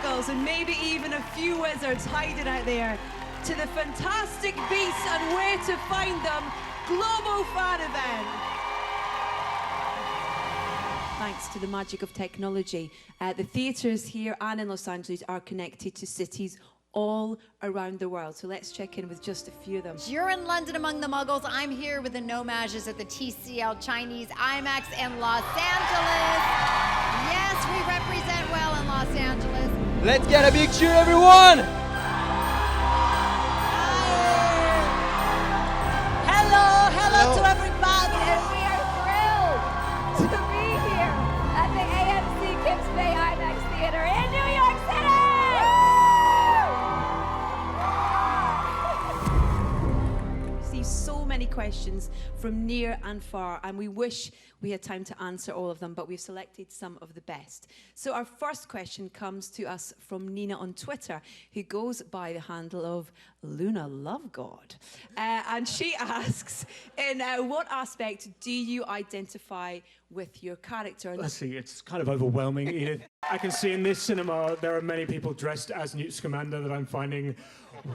muggles and maybe even a few wizards hiding out there, to the fantastic beasts and where to find them, Global Fan Event. Thanks to the magic of technology, the theatres here and in Los Angeles are connected to cities all around the world. So let's check in with just a few of them. You're in London among the Muggles. I'm here with the No-Mages at the TCL Chinese IMAX in Los Angeles. Yes, we represent well in Los Angeles. Let's get a big cheer, everyone! Hello to everybody. And we are thrilled to be here at the AMC Kips Bay IMAX Theater in New York City! So many questions from near and far, and we wish we had time to answer all of them, but we've selected some of the best. So our first question comes to us from Nina on Twitter, who goes by the handle of Luna Love God. And she asks, in what aspect do you identify with your character? Let's see, it's kind of overwhelming, Edith. I can see in this cinema there are many people dressed as Newt Scamander that I'm finding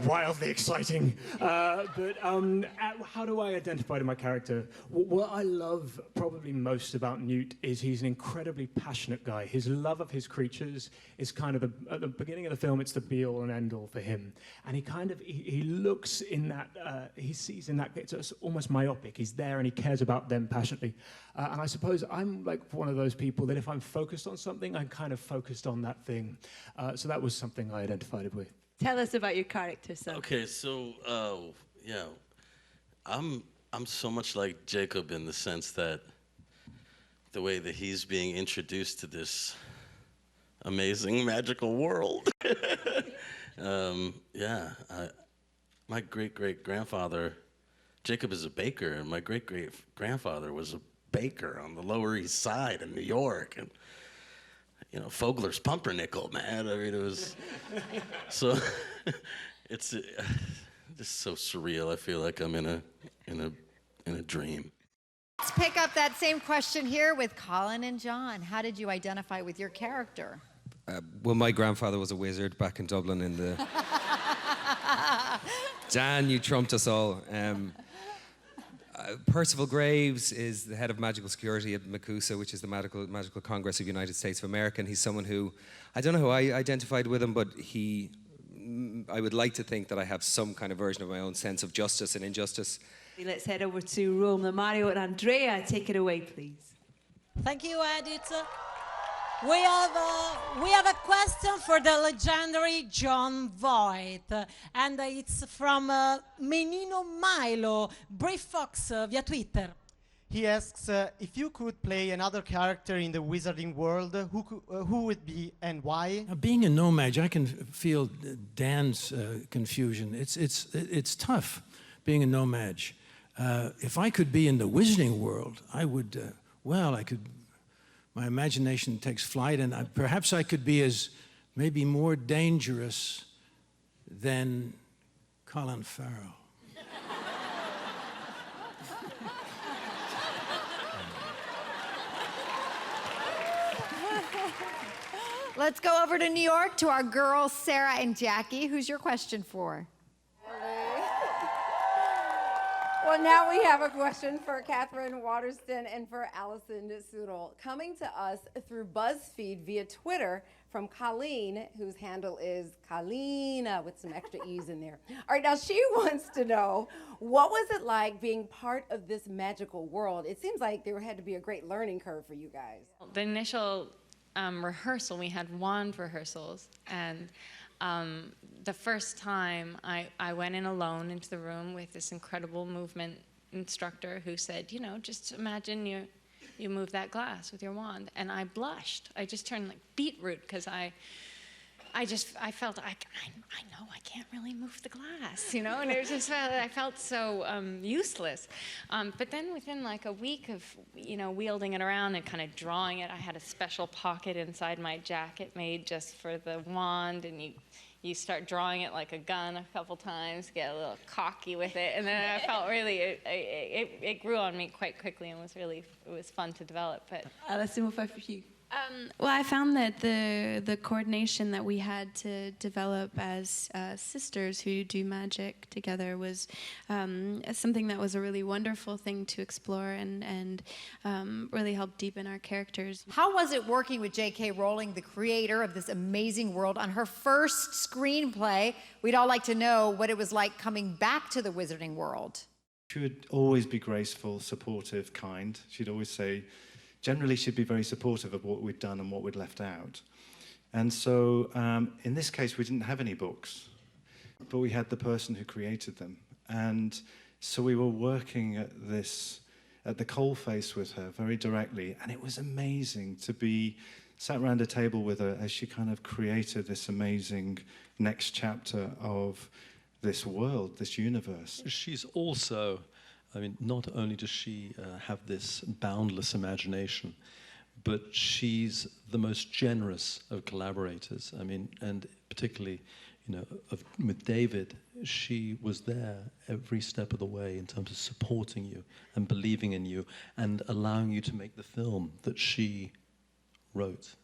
wildly exciting. But how do I identify to my character? What I love probably most about Newt is he's an incredibly passionate guy. His love of his creatures is kind of at the beginning of the film, it's the be-all and end-all for him. And he looks in that, he sees in that, it's almost myopic. He's there and he cares about them passionately. And I suppose I'm like one of those people that if I'm focused on something, I'm kind of focused on that thing. So that was something I identified with. Tell us about your character, son. Okay, so yeah, I'm so much like Jacob in the sense that the way that he's being introduced to this amazing magical world. Yeah, my great-great-grandfather, Jacob is a baker, and my great-great-grandfather was a baker on the Lower East Side in New York, and you know, Fogler's Pumpernickel, man. I mean, it was so. It's just so surreal. I feel like I'm in a dream. Let's pick up that same question here with Colin and John. How did you identify with your character? Well, my grandfather was a wizard back in Dublin in the... Dan, you trumped us all. Percival Graves is the head of magical security at MACUSA, which is the Magical Congress of the United States of America. And he's someone who, I don't know how I identified with him, but I would like to think that I have some kind of version of my own sense of justice and injustice. Let's head over to Rome. Mario and Andrea, take it away, please. Thank you, Edith. We have a question for the legendary John Voight, and it's from Menino Milo, Brave Fox via Twitter. He asks if you could play another character in the wizarding world, who would be and why? Being a No-Mage, I can feel Dan's confusion. It's tough being a No-Mage. If I could be in the wizarding world, I would. I could. My imagination takes flight, and perhaps I could be as maybe more dangerous than Colin Farrell. Let's go over to New York to our girls, Sarah and Jackie. Who's your question for? Well, now we have a question for Catherine Waterston and for Allison Sudol. Coming to us through BuzzFeed via Twitter from Colleen, whose handle is Colleen with some extra E's in there. All right, now she wants to know, what was it like being part of this magical world? It seems like there had to be a great learning curve for you guys. The initial rehearsal, we had wand rehearsals, and the first time I went in alone into the room with this incredible movement instructor who said, you know, just imagine you move that glass with your wand. And I blushed. I just turned like beetroot because I felt I know I can't really move the glass, you know, and it was just I felt so useless. But then within like a week of wielding it around and kind of drawing it, I had a special pocket inside my jacket made just for the wand, and you start drawing it like a gun a couple times, get a little cocky with it, and then I felt really it grew on me quite quickly and it was fun to develop. But Alison, what about for you? Well, I found that the coordination that we had to develop as sisters who do magic together was something that was a really wonderful thing to explore and really helped deepen our characters. How was it working with J.K. Rowling, the creator of this amazing world, on her first screenplay? We'd all like to know what it was like coming back to the wizarding world. She would always be graceful, supportive, kind. She'd always say, generally she'd be very supportive of what we'd done and what we'd left out. And so in this case, we didn't have any books, but we had the person who created them. And so we were working at the coalface with her very directly, and it was amazing to be sat around a table with her as she kind of created this amazing next chapter of this world, this universe. She's also, I mean, not only does she have this boundless imagination, but she's the most generous of collaborators. I mean, and particularly, you know, with David, she was there every step of the way in terms of supporting you and believing in you and allowing you to make the film that she wrote.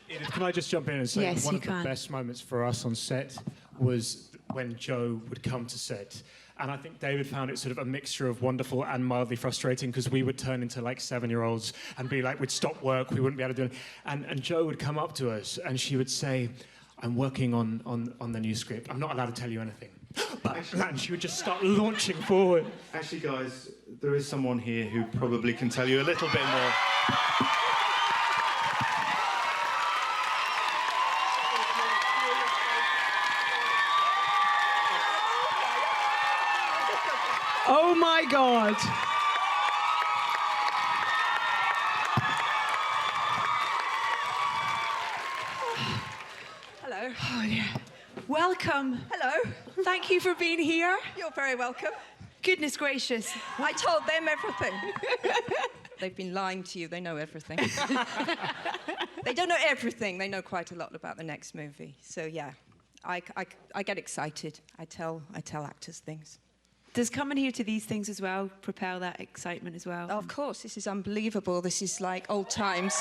Edith, can I just jump in and say Yes, one you of the can. best moments for us on set was when Joe would come to set. And I think David found it sort of a mixture of wonderful and mildly frustrating, because we would turn into like 7-year-olds and be like, we'd stop work, we wouldn't be able to do it. And Joe would come up to us and she would say, I'm working on the new script. I'm not allowed to tell you anything. But, and she would just start launching forward. Actually, guys, there is someone here who probably can tell you a little bit more. Oh my God. Hello. Oh, yeah. Welcome. Hello. Thank you for being here. You're very welcome. Goodness gracious. I told them everything. They've been lying to you. They know everything. They don't know everything. They know quite a lot about the next movie. So, yeah, I get excited. I tell actors things. Does coming here to these things as well propel that excitement as well? Of course. This is unbelievable. This is like old times.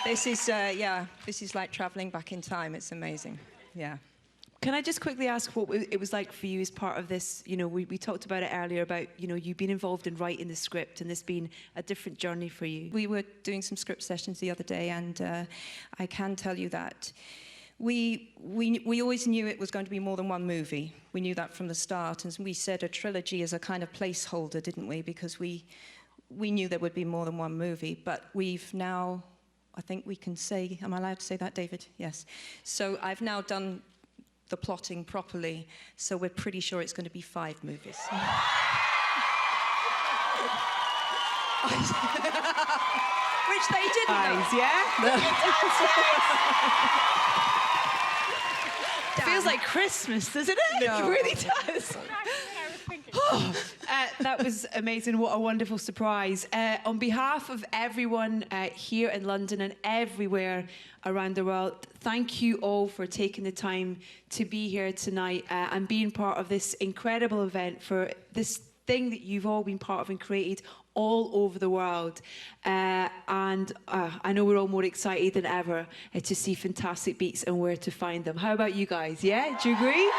This is, this is like traveling back in time. It's amazing. Yeah. Can I just quickly ask what it was like for you as part of this? You know, we talked about it earlier about, you know, you being involved in writing the script and this being a different journey for you. We were doing some script sessions the other day, and I can tell you that we always knew it was going to be more than one movie. We knew that from the start, and we said a trilogy as a kind of placeholder, didn't we? Because we knew there would be more than one movie, but we've now, I think we can say, am I allowed to say that, David? Yes. So I've now done the plotting properly, so we're pretty sure it's going to be 5 movies. Which they didn't know. Feels like Christmas, doesn't it? No. It really does. That was amazing. What a wonderful surprise. On behalf of everyone here in London and everywhere around the world, thank you all for taking the time to be here tonight and being part of this incredible event, for this thing that you've all been part of and created all over the world. And I know we're all more excited than ever to see Fantastic Beasts and where to find them. How about you guys? Yeah? Do you agree?